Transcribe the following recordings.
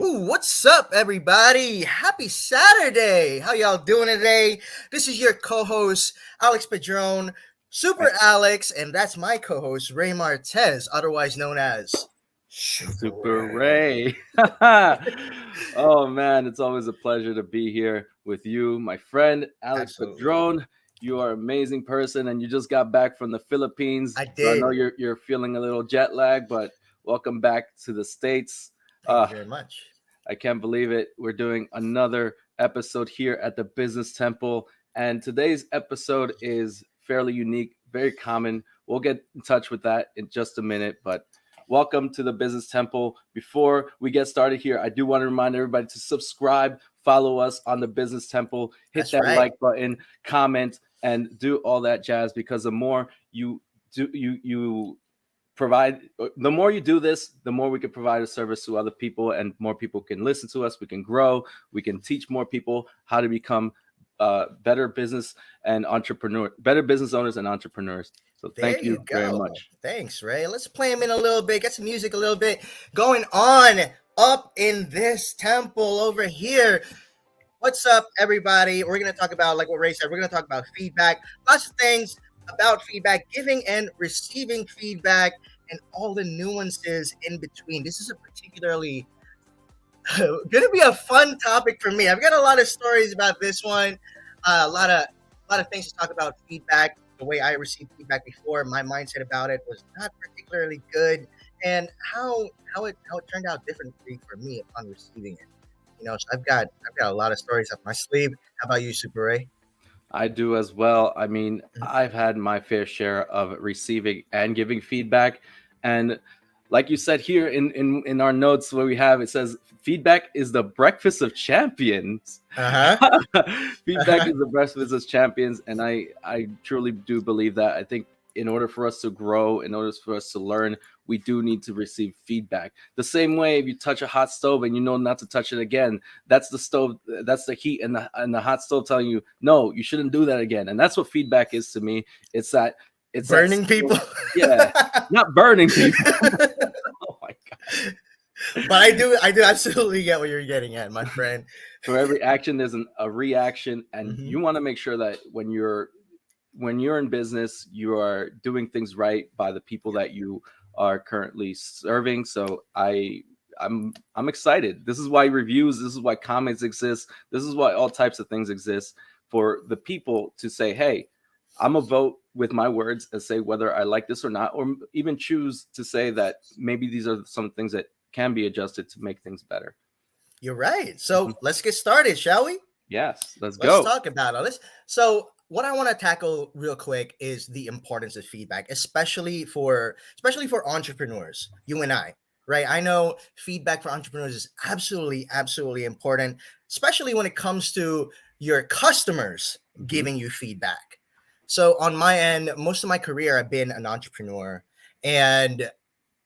Ooh, what's up, everybody? Happy Saturday. How y'all doing today? This is your co-host, Alex Padron, I- Super Alex, and that's my co-host, Ray Martez, otherwise known as Super Super Ray. Ray. Oh man, it's always a pleasure to be here with you, my friend Alex Absolutely. Padron. You are an amazing person, and you just got back from the Philippines, I so I know did. you're feeling a little jet lag, but welcome back to the States. Thank you Uh, very much. I can't believe it. We're doing another episode here at the Business Temple. And today's episode is fairly unique, very common. We'll get in touch with that in just a minute. But welcome to the Business Temple. Before we get started here, I do want to remind everybody to subscribe, follow us on the Business Temple, hit That's that right. like button, comment, and do all that jazz because the more you do, you provide the more you do this, the more we can provide a service to other people, and more people can listen to us. We can grow, we can teach more people how to become better business better business owners and entrepreneurs. So There thank you you very go. much. Thanks, Ray. Let's play him in a little bit, get some music a little bit going on up in this temple over here. What's up, everybody? We're going to talk about, like what Ray said, we're going to talk about feedback, lots of things about feedback, giving and receiving feedback, and all the nuances in between. This is a particularly going to be a fun topic for me. I've got a lot of stories about this one, a lot of things to talk about feedback. The way I received feedback before, my mindset about it was not particularly good, and how it turned out differently for me upon receiving it. So I've got a lot of stories up my sleeve. How about you, Super Ray? I do as well. I mean, I've had my fair share of receiving and giving feedback. And like you said here in our notes where we have, it says feedback is the breakfast of champions. Uh Feedback huh. is the breakfast of champions. And I truly do believe that. I think in order for us to grow, in order for us to learn, we do need to receive feedback. The same way if you touch a hot stove and you know not to touch it again, that's the stove, that's the heat and the hot stove telling you no, you shouldn't do that again. And that's what feedback is to me. it's that it's that Burning people. yeah, not burning people. Oh my god. But I do absolutely get what you're getting at, my friend. For every action there's a reaction, and Hmm. you want to make sure that when you're in business, you are doing things right by the people that you are currently serving. So I'm excited. This is why reviews, this is why comments exist. This is why all types of things exist, for the people to say, "Hey, I'm a vote with my words and say whether I like this or not, or even choose to say that maybe these are some things that can be adjusted to make things better." You're right. Mhm. So let's get started, shall we? Yes, let's Let's go. talk about all this. So what I want to tackle real quick is the importance of feedback, especially for entrepreneurs, you and I, right? I know feedback for entrepreneurs is absolutely important, especially when it comes to your customers Hmm. giving you feedback. So on my end, most of my career I've been an entrepreneur, and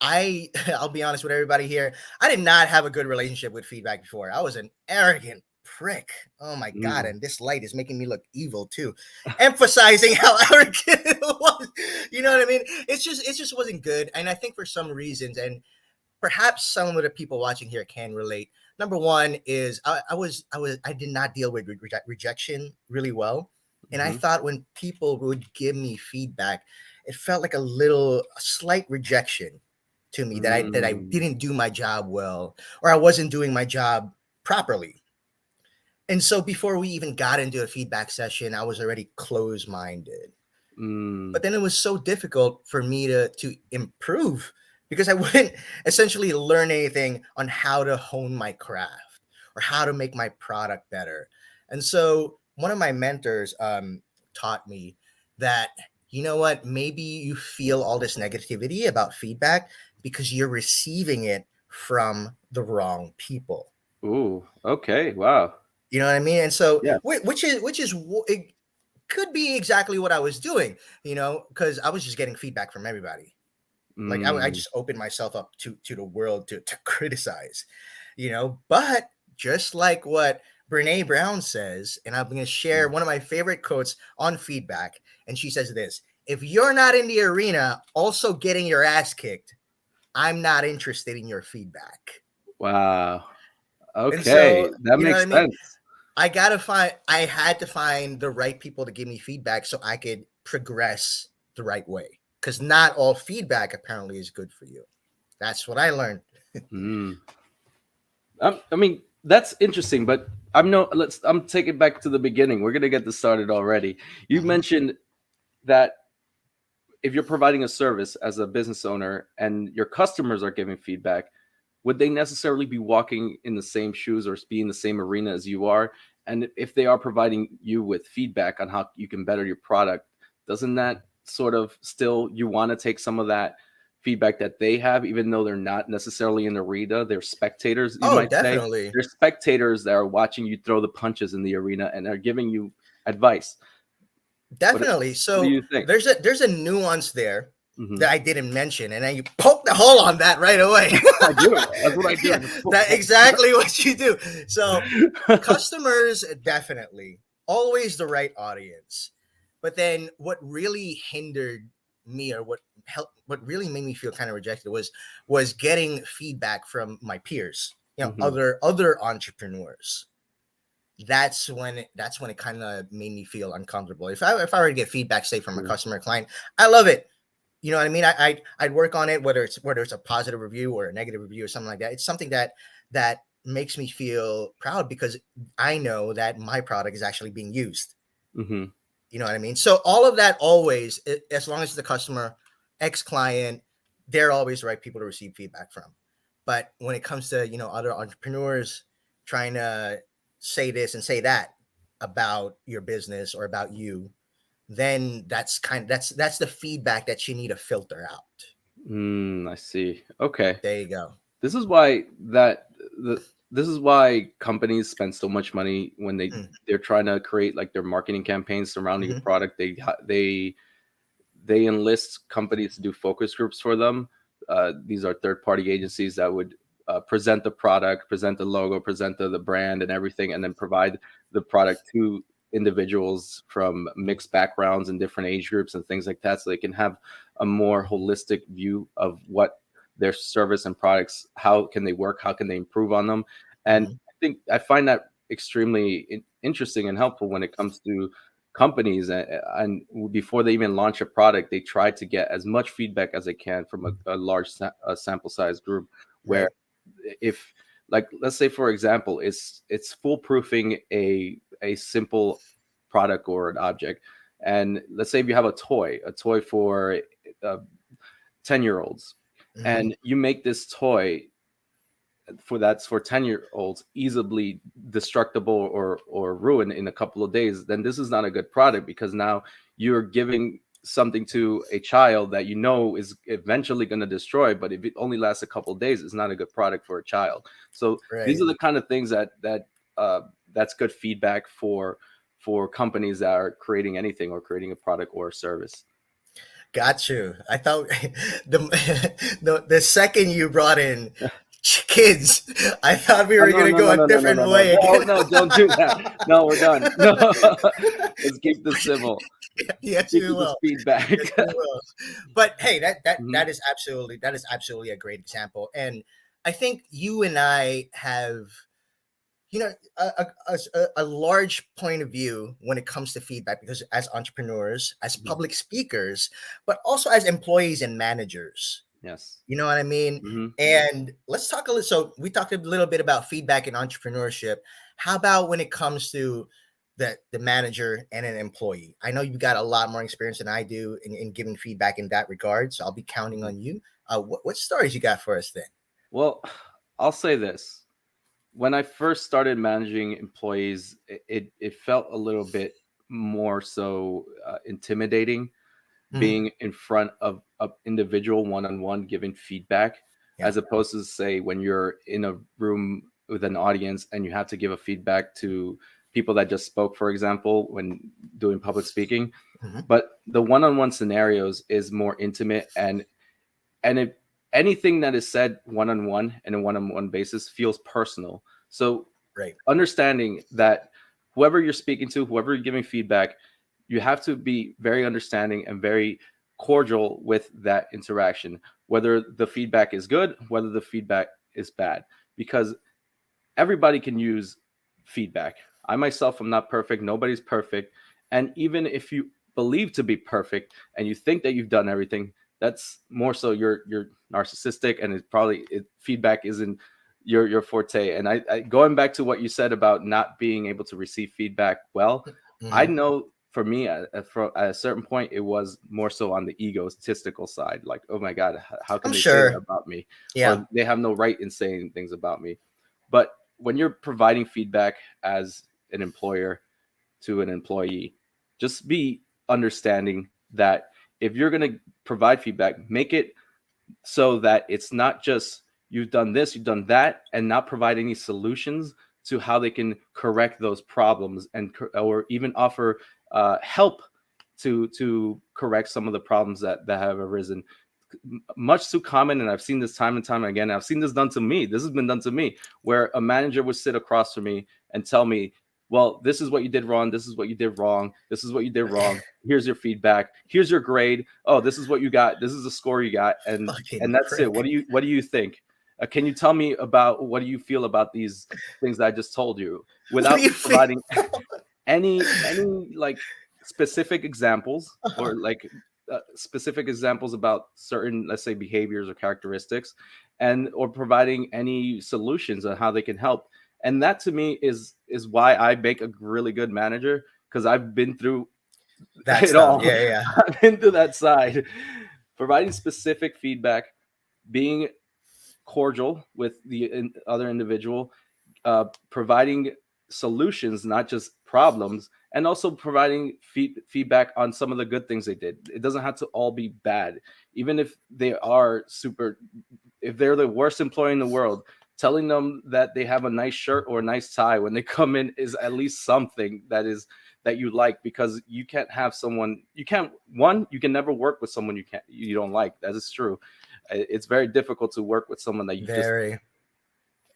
I'll be honest with everybody here. I did not have a good relationship with feedback before. I was an arrogant prick. Oh my god! Mm. And this light is making me look evil too, emphasizing how arrogant it was. You know what I mean? It just wasn't good. And I think for some reasons, and perhaps some of the people watching here can relate. Number one is I did not deal with rejection really well, and I Hmm. thought when people would give me feedback, it felt like a slight rejection to me that I Mm. didn't do my job well, or I wasn't doing my job properly. And so before we even got into a feedback session, I was already closed minded. Mm. But then it was so difficult for me to improve because I wouldn't essentially learn anything on how to hone my craft or how to make my product better. And so one of my mentors taught me that, you know what, maybe you feel all this negativity about feedback because you're receiving it from the wrong people. Ooh, okay. Wow. You know what I mean? And so, Yes. it could be exactly what I was doing, because I was just getting feedback from everybody. Like I Mm. just opened myself up to the world to criticize, But just like what Brene Brown says, and I'm going to share one of my favorite quotes on feedback, and she says this: "If you're not in the arena, also getting your ass kicked, I'm not interested in your feedback." Wow. And Okay, so, that you know what I makes mean? sense. I had to find the right people to give me feedback so I could progress the right way. Because not all feedback apparently is good for you. That's what I learned. Mm. I mean, that's interesting, but I'm no. I'm taking it back to the beginning. We're gonna get this started already. You Mhm. mentioned that if you're providing a service as a business owner and your customers are giving feedback, would they necessarily be walking in the same shoes or be in the same arena as you are? And if they are providing you with feedback on how you can better your product, doesn't that sort of still you want to take some of that feedback that they have, even though they're not necessarily in the arena? They're spectators, you Oh, might say. definitely. They're spectators that are watching you throw the punches in the arena and are giving you advice. What, Definitely. what do So you think? there's a nuance there Hmm. that I didn't mention, and then you poke the hole on that right away. I do. That's what I Yeah, do. that's exactly what you do. So customers definitely always the right audience. But then what really hindered me or what really made me feel kind of rejected was getting feedback from my peers, Mhm. other entrepreneurs. That's when it kind of made me feel uncomfortable. If I were to get feedback, say from a Yeah. customer or client, I love it. You know what I mean? I'd work on it, whether it's a positive review or a negative review or something like that. It's something that makes me feel proud because I know that my product is actually being used. Mhm. You know what I mean? So all of that always, as long as the customer, ex client, they're always the right people to receive feedback from. But when it comes to other entrepreneurs trying to say this and say that about your business or about you, then that's the feedback that you need to filter out. I see. Okay. There you go. This is why that the this is why companies spend so much money when Mm, they're trying to create like their marketing campaigns surrounding a mhm, product. They enlist companies to do focus groups for them. These are third party agencies that would present the product, present the logo, present the brand and everything, and then provide the product to individuals from mixed backgrounds and different age groups and things like that, so they can have a more holistic view of what their service and products, how can they work, how can they improve on them. And mhm. I find that extremely interesting and helpful when it comes to companies, and before they even launch a product, they try to get as much feedback as they can from a large sample size group, where Right. if, like, let's say for example, it's foolproofing a simple product or an object, and let's say if you have a toy for 10-year-olds, Mhm. and you make this toy for 10-year-olds easily destructible or ruined in a couple of days, then this is not a good product, because now you're giving something to a child that you know is eventually going to destroy, but if it only lasts a couple of days, it's not a good product for a child. So these Right. are the kind of things uh, that's good feedback for companies that are creating anything or creating a product or a service. Got you. I thought the the second you brought in kids, I thought we Oh, were no, gonna no, go no, a no, no, no, different no, no, way no, again. no, don't do that. No, we're done. No, let's keep this civil. Yes, Keep we it this will. feedback. Yes, we will. But hey, that that Mhm. that is absolutely a great example, and I think you and I have a large point of view when it comes to feedback because as entrepreneurs, as Mhm. public speakers, but also as employees and managers. Yes. You know what I mean? Mhm. And let's talk a little. So we talked a little bit about feedback and entrepreneurship. How about when it comes to the manager and an employee? I know you've got a lot more experience than I do in giving feedback in that regard. So I'll be counting Mhm. on you. What stories you got for us then? Well, I'll say this. When I first started managing employees, it felt a little bit more so intimidating, Mhm. being in front of an individual one-on-one giving feedback, Yeah. as opposed to, say, when you're in a room with an audience and you have to give a feedback to people that just spoke, for example, when doing public speaking. Mhm. But the one-on-one scenarios is more intimate, and if anything that is said one-on-one and a one-on-one basis feels personal. So Right. understanding that whoever you're speaking to, whoever you're giving feedback, you have to be very understanding and very cordial with that interaction, whether the feedback is good, whether the feedback is bad, because everybody can use feedback. I myself am not perfect. Nobody's perfect. And even if you believe to be perfect and you think that you've done everything, that's more so you're narcissistic, and feedback isn't your forte. And I going back to what you said about not being able to receive feedback well, I Mhm. know for me at a certain point it was more so on the egotistical side, like, oh my god, how can I'm they say that sure. about me, Yeah. or they have no right in saying things about me. But when you're providing feedback as an employer to an employee, just be understanding that if you're going to provide feedback, make it so that it's not just you've done this, you've done that, and not provide any solutions to how they can correct those problems, or even offer help to correct some of the problems that have arisen. Much too common, and I've seen this time and time again. I've seen this done to me. This has been done to me, where a manager would sit across from me and tell me, well, this is what you did wrong, this is what you did wrong, this is what you did wrong, here's your feedback, here's your grade, oh, this is what you got, this is the score you got, Fucking and that's it. prick. What do you think? Can you tell me about what do you feel about these things that I just told you, What do without you feel? providing any like specific examples, or like specific examples about certain, let's say, behaviors or characteristics, and or providing any solutions on how they can help. And that to me is why I make a really good manager, because I've been through That it stuff. all. Yeah, yeah. I've been to that side. Providing specific feedback, being cordial with the other individual, providing solutions, not just problems, and also providing feedback on some of the good things they did. It doesn't have to all be bad, even if they are super. If they're the worst employee in the world, telling them that they have a nice shirt or a nice tie when they come in is at least something that you like, because you can't have someone you can never work with someone you don't like. That is true. It's very difficult to work with someone that you just Very.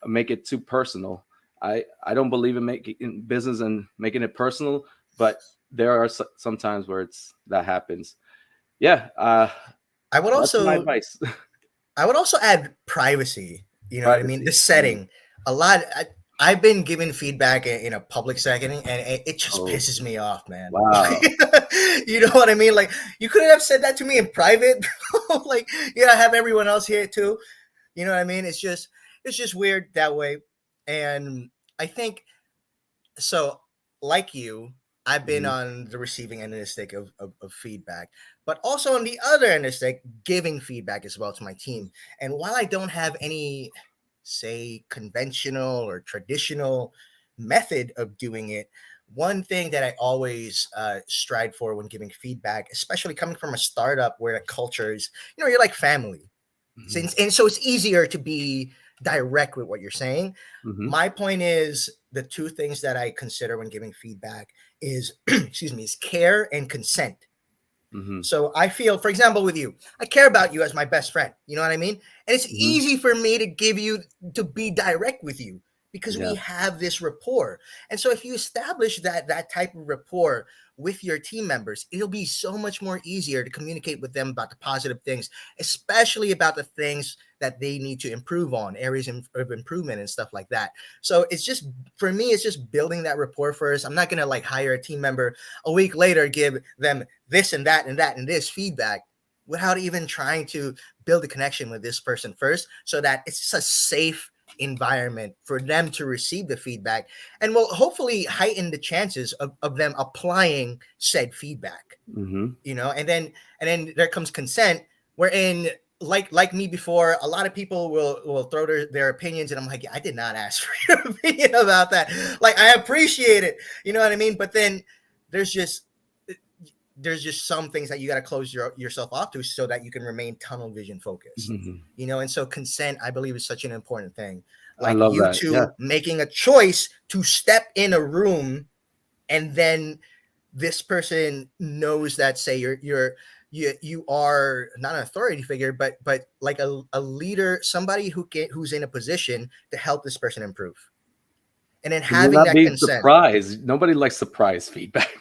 make it too personal. I don't believe in making business and making it personal, but there are some times where that happens. Yeah, I would that's my also advice. I would also add privacy. You know what I mean? The Privacy. setting. A lot. I've been given feedback in a public setting, and it just Oh, pisses me off, man. wow. You know what I mean? Like, you couldn't have said that to me in private. Like, yeah, I have everyone else here too. You know what I mean? It's just weird that way. And I think so. Like you, I've been Mhm. on the receiving end of the stick of feedback, but also on the other end of the stick, giving feedback as well to my team. And while I don't have any, say, conventional or traditional method of doing it, one thing that I always strive for when giving feedback, especially coming from a startup where the culture is, you're like family. Mhm. And so it's easier to be direct with what you're saying. Mhm. My point is the two things that I consider when giving feedback is excuse me, is care and consent. Mhm. So I feel, for example, with you, I care about you as my best friend. You know what I mean? And it's Mhm. easy for me to be direct with you because we Yeah. have this rapport. And so if you establish that type of rapport with your team members, it'll be so much more easier to communicate with them about the positive things, especially about the things that they need to improve on, areas of improvement and stuff like that. So it's just, for me, it's just building that rapport first. I'm not going to like hire a team member a week later, give them this and that and that and this feedback without even trying to build a connection with this person first, so that it's a safe environment for them to receive the feedback, and will hopefully heighten the chances of them applying said feedback. Mhm. And then there comes consent, wherein, like me before, a lot of people will throw their opinions, and I'm like, I did not ask for your opinion about that. Like, I appreciate it, you know what I mean, but then there's just some things that you got to close yourself off to, so that you can remain tunnel vision focused. Mhm. And so consent, I believe, is such an important thing. I Like, love you that. Yeah. two making a choice to step in a room, and then this person knows that, say, you are not an authority figure, but like a leader, somebody who's in a position to help this person improve, and then And you're having not that being consent. surprised. Nobody likes surprise feedback.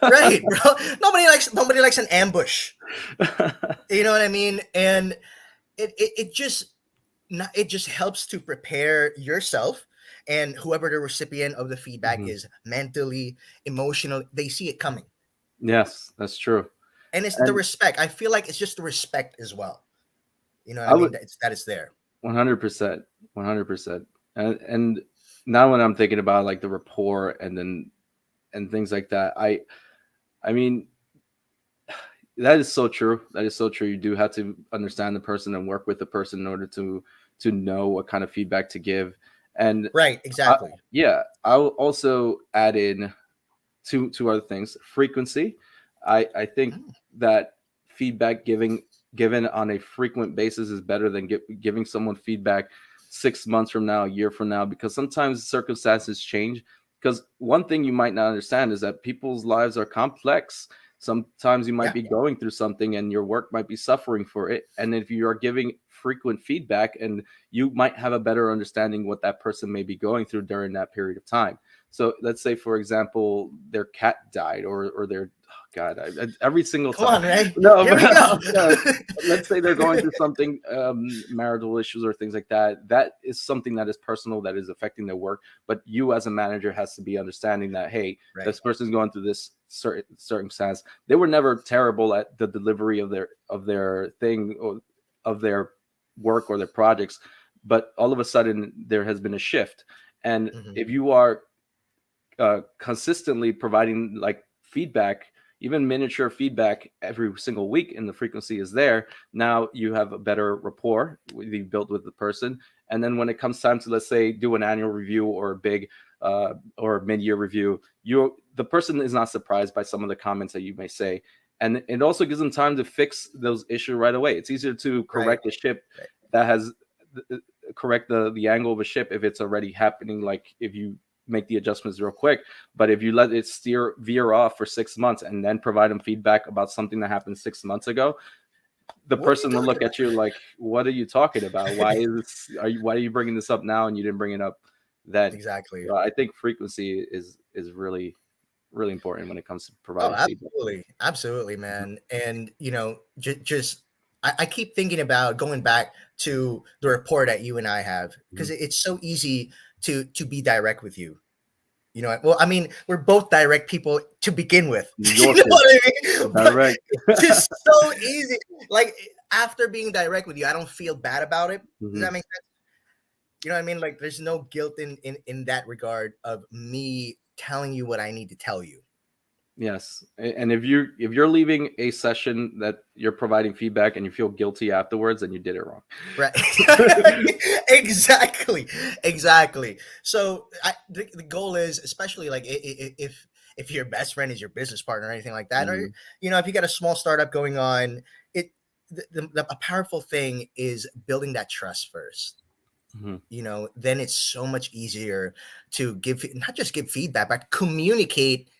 Right, bro. Nobody likes an ambush. You know what I mean? And it just not, it just helps to prepare yourself, and whoever the recipient of the feedback Mhm. is mentally, emotionally, they see it coming. Yes, that's true. And it's the And respect. I feel like it's just the respect as well. You know what I I mean? would That it's there. 100%, 100%. And now when I'm thinking about like the rapport and things like that, I mean, that is so true. That is so true. You do have to understand the person and work with the person in order to know what kind of feedback to give. And Right, exactly. yeah, I'll also add in two other things. Frequency. I think Mm, that feedback given on a frequent basis is better than giving someone feedback 6 months from now, a year from now, because sometimes circumstances change. Because one thing you might not understand is that people's lives are complex. Sometimes you might yeah, be going through something and your work might be suffering for it. And if you are giving frequent feedback, and you might have a better understanding what that person may be going through during that period of time. So let's say, for example, their cat died, or their God, every single come time. on, Ray. No, Here but we go. let's say they're going through something, marital issues or things like that. That is something that is personal, that is affecting their work. But you, as a manager, has to be understanding that, hey, Right. this person's going through this certain circumstance. They were never terrible at the delivery of their thing, or of their work or their projects, but all of a sudden there has been a shift. And Hmm. if you are consistently providing like feedback, even miniature feedback every single week, and the frequency is there, now you have a better rapport you've built with the person. And then when it comes time to, let's say, do an annual review or a big or mid-year review, the person is not surprised by some of the comments that you may say, and it also gives them time to fix those issues right away. It's easier to Right. correct a ship Right. that has correct the angle of a ship if it's already happening, like if you make the adjustments real quick. But if you let it veer off for 6 months and then provide them feedback about something that happened 6 months ago, the What are you person will talking look about? at you like, "What are you talking about? Why are you bringing this up now and you didn't bring it up then?" Exactly. I think frequency is really really important when it comes to Oh, providing feedback. absolutely. Absolutely, Mhm. man. And, just, I keep thinking about going back to the rapport that you and I have, because Mhm. it's so easy to be direct with you. Well, I mean, we're both direct people to begin with. New You know Yorkers, what I mean? But direct. it's just so easy. Like, after being direct with you, I don't feel bad about it. Does Mhm. that make sense? You know what I mean? Like, there's no guilt in that regard of me telling you what I need to tell you. Yes, and if you're leaving a session that you're providing feedback and you feel guilty afterwards, then you did it wrong. Right. Exactly. Exactly. So the goal is, especially like, if your best friend is your business partner or anything like that, or Mhm, if you got a small startup going on, it a powerful thing is building that trust first. mhm, Then it's so much easier to not just give feedback, but communicate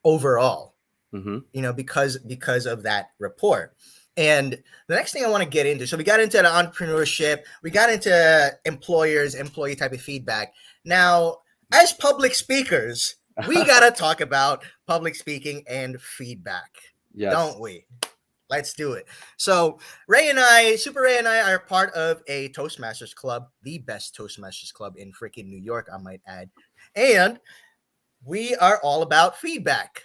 overall, mhm, because of that rapport. And the next thing I want to get into, so we got into the entrepreneurship, we got into employee type of feedback. Now, as public speakers, we got to talk about public speaking and feedback, yes. don't we? Let's do it. So, Super Ray and I are part of a Toastmasters club, the best Toastmasters club in freaking New York, I might add. And we are all about feedback,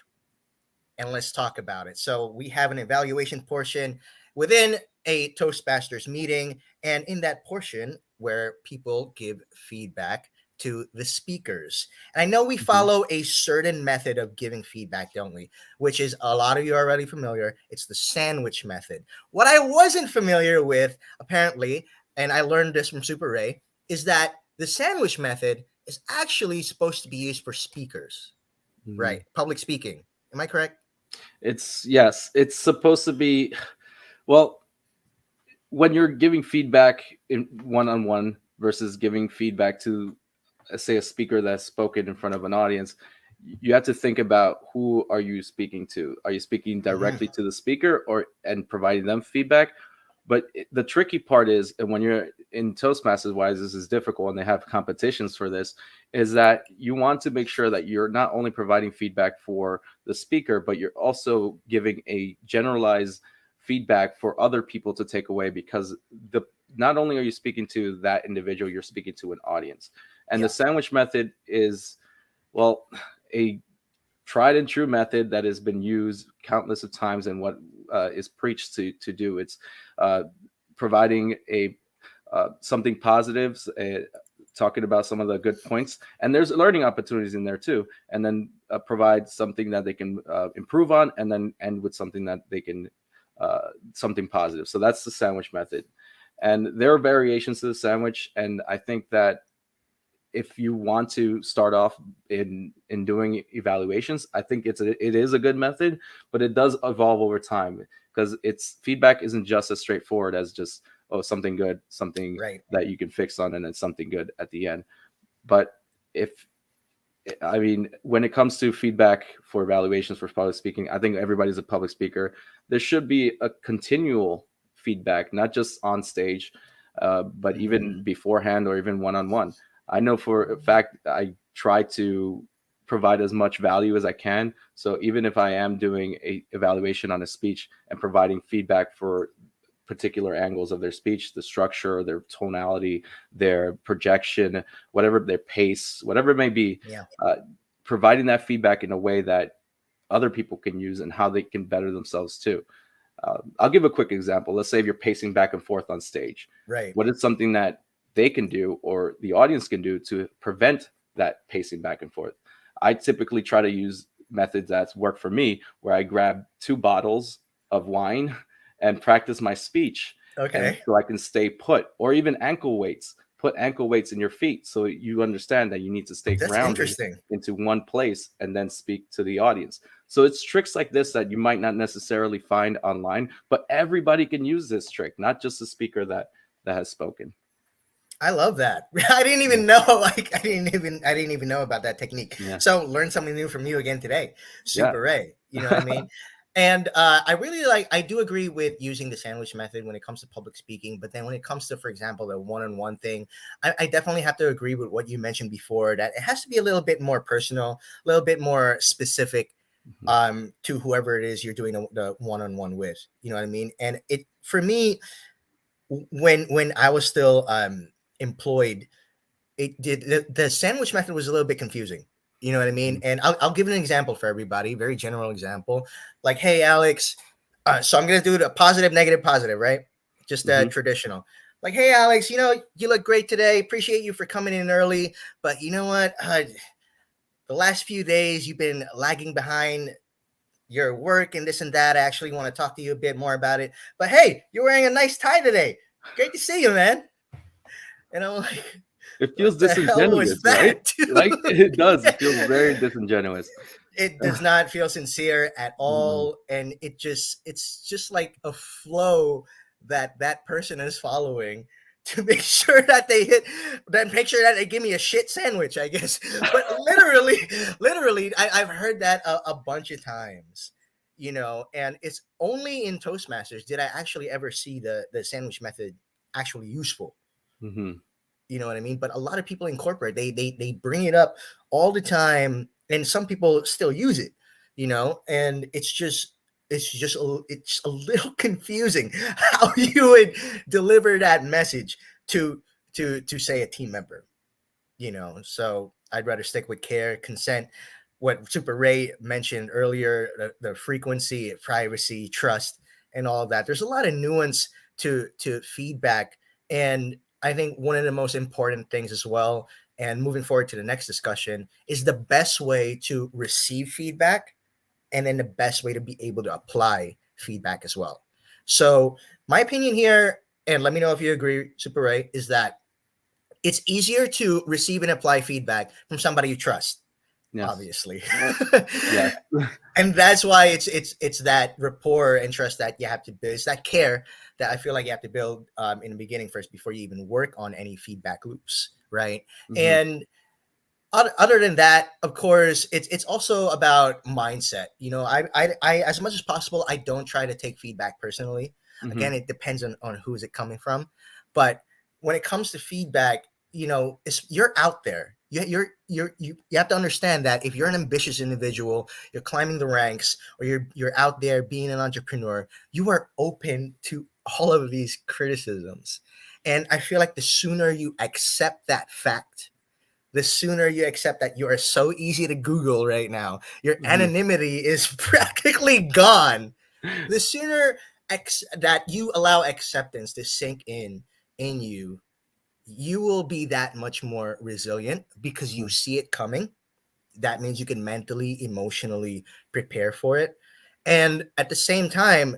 and let's talk about it. So we have an evaluation portion within a Toastmasters meeting, and in that portion where people give feedback to the speakers. And I know we Mhm, follow a certain method of giving feedback, don't we? Which is, a lot of you are already familiar. It's the sandwich method. What I wasn't familiar with, apparently, and I learned this from Super Ray, is that the sandwich method is actually supposed to be used for speakers, mhm. right? Public speaking. Am I correct? Yes, it's supposed to be. Well, when you're giving feedback in one-on-one versus giving feedback to, say, a speaker that's spoken in front of an audience, you have to think about, who are you speaking to? Are you speaking Mhm. directly to the speaker, or and providing them feedback? But the tricky part is, and when you're in Toastmasters wise, this is difficult, and they have competitions for this, is that you want to make sure that you're not only providing feedback for the speaker, but you're also giving a generalized feedback for other people to take away, because the not only are you speaking to that individual, you're speaking to an audience. And Yeah. the sandwich method is, well, a tried and true method that has been used countless of times, and what is preached to do. It's providing a something positive, talking about some of the good points, and there's learning opportunities in there too, and then provide something that they can improve on, and then end with something that they can something positive. So that's the sandwich method, and there are variations to the sandwich, and I think that if you want to start off in doing evaluations, I think it is a good method, but it does evolve over time, because its feedback isn't just as straightforward as just, oh, something good, something Right. that you can fix on, and then something good at the end. But I mean, when it comes to feedback for evaluations for public speaking, I think everybody's a public speaker. There should be a continual feedback, not just on stage, but even beforehand or even one-on-one. I know for a fact I try to provide as much value as I can. So even if I am doing a evaluation on a speech and providing feedback for particular angles of their speech, the structure, their tonality, their projection, whatever, their pace, whatever it may be, Yeah. Providing that feedback in a way that other people can use and how they can better themselves too. I'll give a quick example. Let's say if you're pacing back and forth on stage. Right. What is something that they can do or the audience can do to prevent that pacing back and forth? I typically try to use methods that's work for me, where I grab 2 bottles of wine and practice my speech. Okay. So I can stay put, or even ankle weights. Put ankle weights in your feet so you understand that you need to stay That's grounded interesting. into one place and then speak to the audience. So it's tricks like this that you might not necessarily find online, but everybody can use this trick, not just the speaker that has spoken. I love that. I didn't even know. Like, I didn't even know about that technique. Yeah. So learn something new from you again today. Yeah. Super Ray. You know what I mean? And I do agree with using the sandwich method when it comes to public speaking. But then when it comes to, for example, the one-on-one thing, I definitely have to agree with what you mentioned before, that it has to be a little bit more personal, a little bit more specific to whoever it is you're doing the one-on-one with. You know what I mean? And it, for me, when I was still employed, it did the sandwich method was a little bit confusing. You know what I mean? And I'll give an example for everybody, very general example. Like, hey, Alex, so I'm going to do the positive, negative, positive, right? Just traditional. Like, hey, Alex, you know, you look great today. Appreciate you for coming in early. But you know what? The last few days, you've been lagging behind your work and this and that. I actually want to talk to you a bit more about it. But hey, you're wearing a nice tie today. Great to see you, man. And I'm like, it feels disingenuous, right? Like, it does. It feels very disingenuous. It does not feel sincere at all. And it's just like a flow that person is following to make sure that make sure that they give me a shit sandwich, I guess. But literally, I've heard that a bunch of times, you know, and it's only in Toastmasters did I actually ever see the sandwich method actually useful. You know what I mean? But a lot of people incorporate, they bring it up all the time, and some people still use it, you know, and it's just a little confusing how you would deliver that message to say a team member, you know. So I'd rather stick with care, consent, what Super Ray mentioned earlier, the frequency, privacy, trust, and all of that. There's a lot of nuance to feedback, and I think one of the most important things as well, and moving forward to the next discussion, is the best way to receive feedback, and then the best way to be able to apply feedback as well. So my opinion here, and let me know if you agree, Super Ray, is that it's easier to receive and apply feedback from somebody you trust. Yes. Obviously. Yeah. And that's why it's that rapport and trust that you have to build. It's that care that I feel like you have to build in the beginning first before you even work on any feedback loops, right? And other than that, of course, it's also about mindset. You know, I as much as possible, I don't try to take feedback personally. Again, it depends on who's it coming from. But when it comes to feedback, you know, you're out there. You have to understand that if you're an ambitious individual, you're climbing the ranks, or you're out there being an entrepreneur, you are open to all of these criticisms. And I feel like the sooner you accept that fact, the sooner you accept that you are so easy to Google right now, your Mhm. anonymity is practically gone. The sooner that you allow acceptance to sink in you, you will be that much more resilient because you see it coming. That means you can mentally, emotionally prepare for it. And at the same time,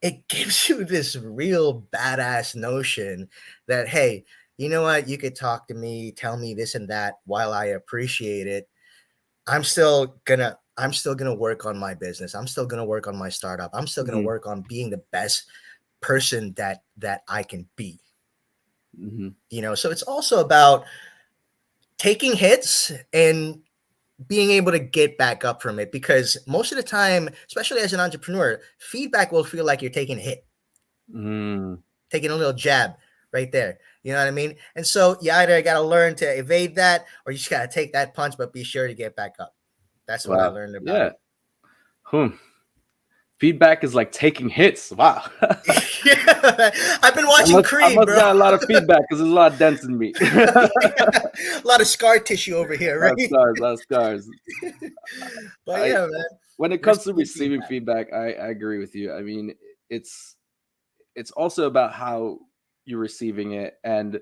it gives you this real badass notion that, hey, you know what? You could talk to me, tell me this and that. While I appreciate it, I'm still gonna work on my business. I'm still gonna work on my startup. I'm still gonna Mhm. work on being the best person that I can be. Mhm. So it's also about taking hits and being able to get back up from it, because most of the time, especially as an entrepreneur, feedback will feel like you're taking a hit, Mm. taking a little jab right there. You know what I mean? And so you either got to learn to evade that, or you just got to take that punch, but be sure to get back up. That's what I Wow. learned about Yeah. it. Hmm. Feedback is like taking hits. Wow. Yeah, I've been I watching must I Creed, must bro. got a lot of feedback because there's a lot of dents in me. A lot of scar tissue over here, A lot of right? scars, a lot of scars. But I yeah, man, when it comes to receiving receiving feedback. feedback, I agree with you. I mean, it's it's also about how you're receiving it. And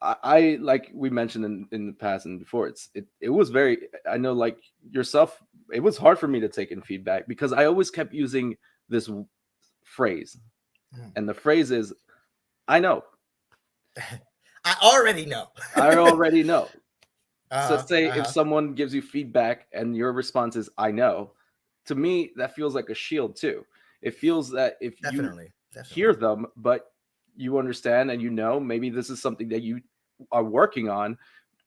I like we mentioned in the past and before, it was very, I know, like yourself, it was hard for me to take in feedback because I always kept using this phrase. Mhm. And the phrase is, I know. I already know. I already know. So Uh-huh. say if Uh-huh. someone gives you feedback and your response is I know, to me that feels like a shield too. It feels that if you Definitely. Definitely. hear them but you understand and you know maybe this is something that you are working on,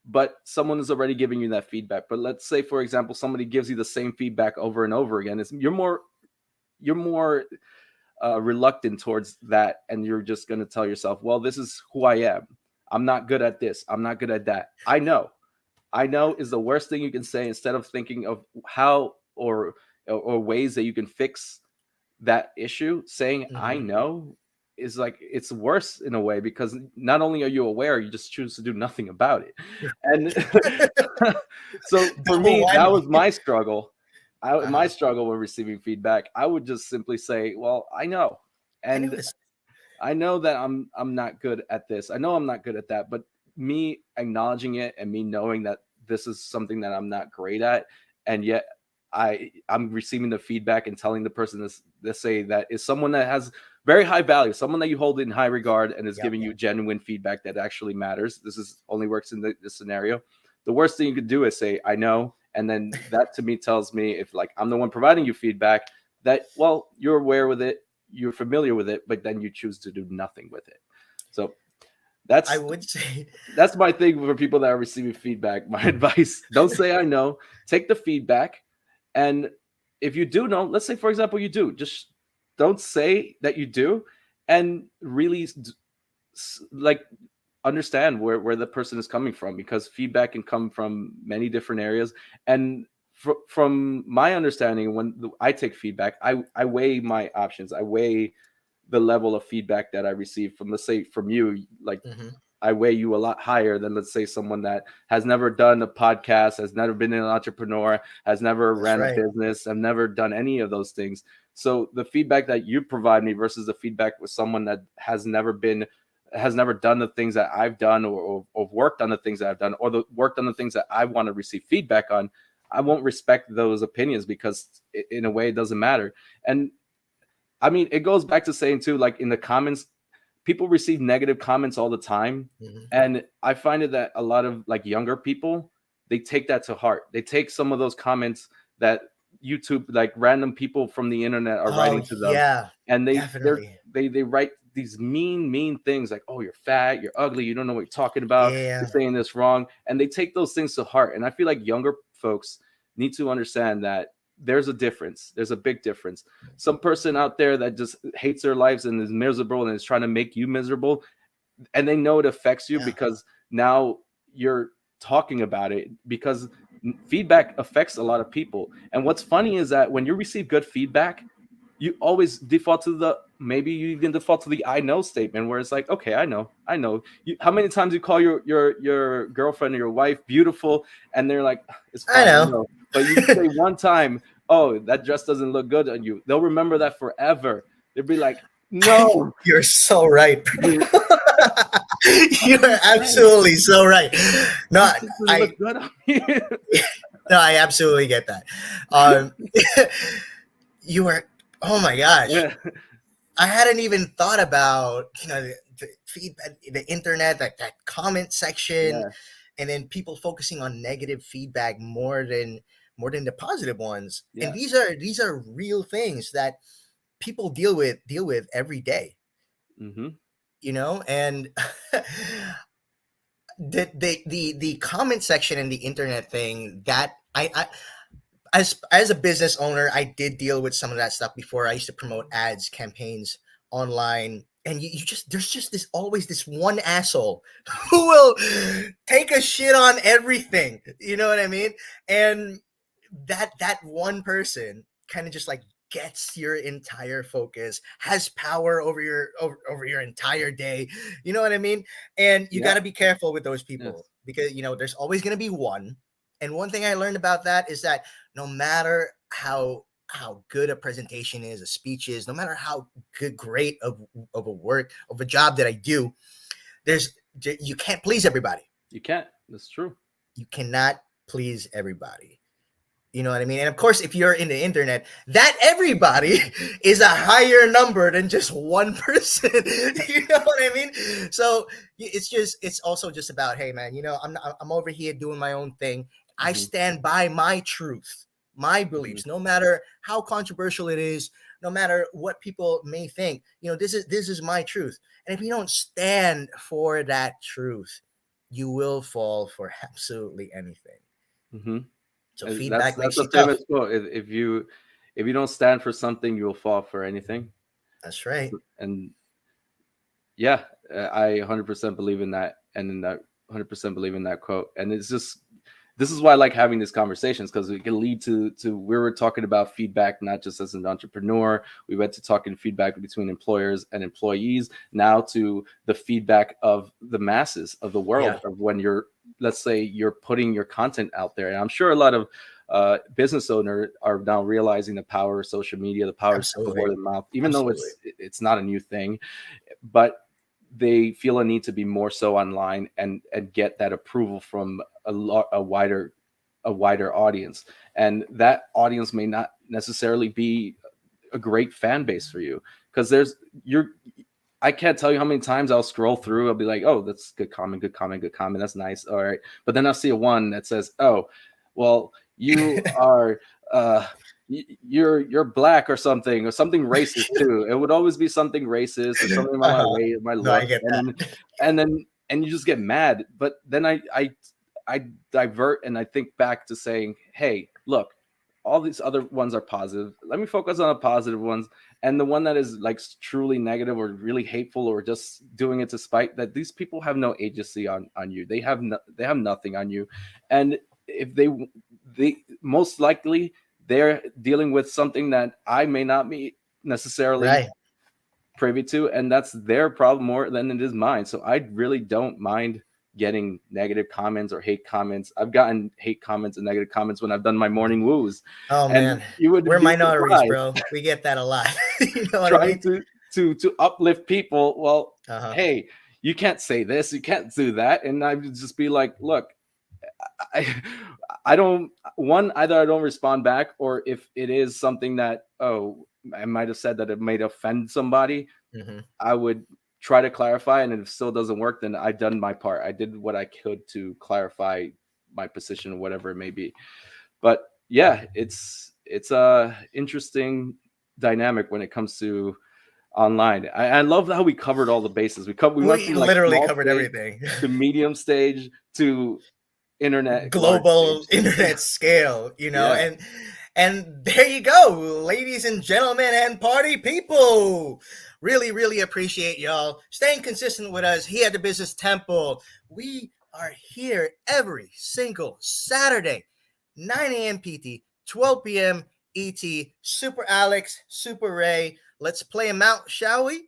but someone is already giving you that feedback. But let's say for example somebody gives you the same feedback over and over again, you're more reluctant towards that, and you're just going to tell yourself, well, this is who I am. I'm not good at this, I'm not good at that. I know is the worst thing you can say instead of thinking of how or ways that you can fix that issue. Saying I Mhm. know is like it's worse in a way because not only are you aware, you just choose to do nothing about it. And so for Double me, that was whammy. my struggle. My Uh-huh. struggle with receiving feedback, I would just simply say, "Well, I know," I know and this. I know that I'm not good at this. I know I'm not good at that, but me acknowledging it and me knowing that this is something that I'm not great at, and yet I'm receiving the feedback and telling the person this say that is someone that has very high value, someone that you hold in high regard and is Yep. giving you genuine feedback that actually matters. This is only works in this scenario. The worst thing you could do is say I know, and then that to me tells me if like I'm the one providing you feedback that well you're aware with it, you're familiar with it, but then you choose to do nothing with it. So I that's would say that's my thing for people that are receiving feedback. My advice: don't say I know. Take the feedback, and if you do know, let's say for example you do, just don't say that you do, and really like understand where the person is coming from because feedback can come from many different areas. And from my understanding, when I take feedback, I weigh my options. I weigh the level of feedback that I receive from, let's say, from you. Like Mhm. I weigh you a lot higher than, let's say, someone that has never done a podcast, has never been an entrepreneur, has never That's ran a right. business, have never done any of those things. So the feedback that you provide me versus the feedback with someone that has never done the things that I've done, or worked on the things that I've done, or worked on the things that I want to receive feedback on, I won't respect those opinions because in a way it doesn't matter. And I mean, it goes back to saying too, like in the comments, people receive negative comments all the time. Mhm. And I find it that a lot of like younger people, they take that to heart. They take some of those comments that YouTube, like random people from the internet are Oh writing to them, yeah, and definitely. they write these mean things like, oh, you're fat, you're ugly, you don't know what you're talking about, Yeah. you're saying this wrong. And they take those things to heart. And I feel like younger folks need to understand that there's a difference. There's a big difference. Some person out there that just hates their lives and is miserable and is trying to make you miserable, and they know it affects you Yeah. because now you're talking about it, because feedback affects a lot of people. And what's funny is that when you receive good feedback, you always default to the, maybe you even default to the I know statement, where it's like, okay, I know. How many times you call your girlfriend or your wife beautiful, and they're like, it's I fine, I know. know. But you say one time, oh, that dress doesn't look good on you, they'll remember that forever. They'll be like, no, You're so right, bro. you, You're absolutely so right. No, this doesn't I look good on you. no, I absolutely get that. Um, you were. Oh my gosh, Yeah, I hadn't even thought about the feedback, the internet, that comment section, yeah, and then people focusing on negative feedback more than the positive ones. And yeah. these are real things that people deal with every day. Hmm. And the comment section and the internet thing, that I as a business owner, I did deal with some of that stuff before. I used to promote ads campaigns online, and you just there's just this always this one asshole who will take a shit on everything. You know what I mean? And that one person kind of just like gets your entire focus, has power over your entire day. You know what I mean? And you Yeah. got to be careful with those people, Yes. because there's always going to be one. And one thing I learned about that is that no matter how good a presentation is, a speech is, no matter how great of a work of a job that I do, there's you can't please everybody. You can't. That's true. You cannot please everybody. You know what I mean? And of course, if you're in the internet, that everybody is a higher number than just one person. You know what I mean? So it's also just about, hey man, I'm over here doing my own thing. I Hmm. stand by my truth, my Hmm. beliefs, no matter how controversial it is, no matter what people may think. This is my truth. And if you don't stand for that truth, you will fall for absolutely anything. Hmm. So That's feedback that's makes a you tough. famous quote. If you don't stand for something, you'll fall for anything. That's right. And yeah, I 100% believe in that, and in that 100% believe in that quote. And it's just, this is why I like having these conversations, because it can lead to we were talking about feedback, not just as an entrepreneur. We went to talking feedback between employers and employees, now to the feedback of the masses of the world, Yeah, of when you're, let's say you're putting your content out there. And I'm sure a lot of business owners are now realizing the power of social media, the power of absolutely. word of mouth, even though Absolutely. it's not a new thing, but they feel a need to be more so online and get that approval from a wider audience, and that audience may not necessarily be a great fan base for you, because I can't tell you how many times I'll scroll through. I'll be like, oh, that's good comment, good comment, good comment. That's nice. All right. But then I'll see a one that says, oh, well, you are you're black or something racist too. It would always be something racist or something about my Uh-huh. race, my No, I look, get that. and you just get mad. But then I divert and I think back to saying, hey, look, all these other ones are positive. Let me focus on the positive ones. And the one that is like truly negative or really hateful or just doing it to spite, that these people have no agency on you. They have nothing on you. And if they most likely they're dealing with something that I may not be necessarily Right. privy to, and that's their problem more than it is mine. So I really don't mind getting negative comments or hate comments. I've gotten hate comments and negative comments when I've done my morning woos, Oh and man, you would we're be minorities, surprised. bro. We get that a lot. You know what I Trying mean? to uplift people. Well, Uh-huh. hey, you can't say this, you can't do that, and I would just be like, look, I I don't, one, either I don't respond back, or if it is something that, oh, I might have said that it might offend somebody, Hmm. I would try to clarify, and if it still doesn't work, then I've done my part. I did what I could to clarify my position or whatever it may be. But yeah, it's a interesting dynamic when it comes to online. I love how we covered all the bases. We went We from like literally small covered stage everything. to medium stage to internet large Global stage. internet scale, Yeah. and there you go, ladies and gentlemen and party people. Really, really appreciate y'all staying consistent with us here at the Business Temple. We are here every single Saturday, 9 a.m. PT, 12 p.m. ET, Super Alex, Super Ray. Let's play them out, shall we?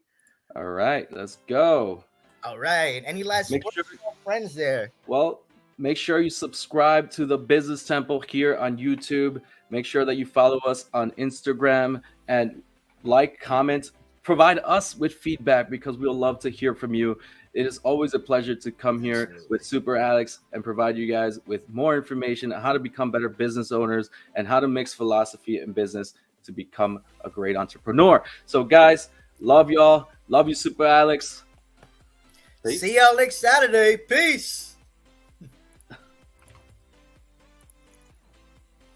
All right, let's go. All right. Any last Make words sure- for our friends there? Well, make sure you subscribe to the Business Temple here on YouTube. Make sure that you follow us on Instagram and like, comment, provide us with feedback because we'll love to hear from you. It is always a pleasure to come here Absolutely. with Super Alex and provide you guys with more information on how to become better business owners and how to mix philosophy and business to become a great entrepreneur. So, guys, love y'all. Love you, Super Alex. Peace. See y'all next Saturday. Peace.